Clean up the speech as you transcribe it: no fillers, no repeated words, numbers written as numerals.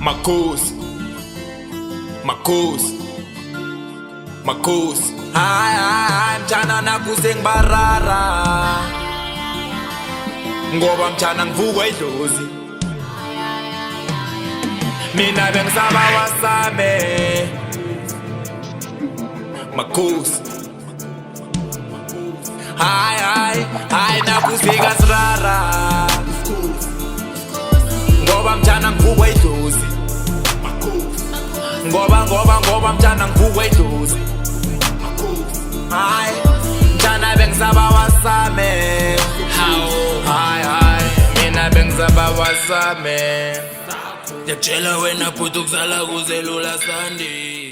Makhosi, makhosi, makhosi. Hayi mtshana nakuze ngibarara ngoba mtshana ngivukwa idlozi. Mina bengisaba wasame makhosi. Hayi nakuze kasirara ngoba mtshana ngivukwa idlozi. Ngoba mtshana ngivukwa idlozi. Hayi mtshana bengisaba wasame. Hayi mina bengisaba wasame. Ngiyakutshela wena bhuti ukuzala kuzelula sandi.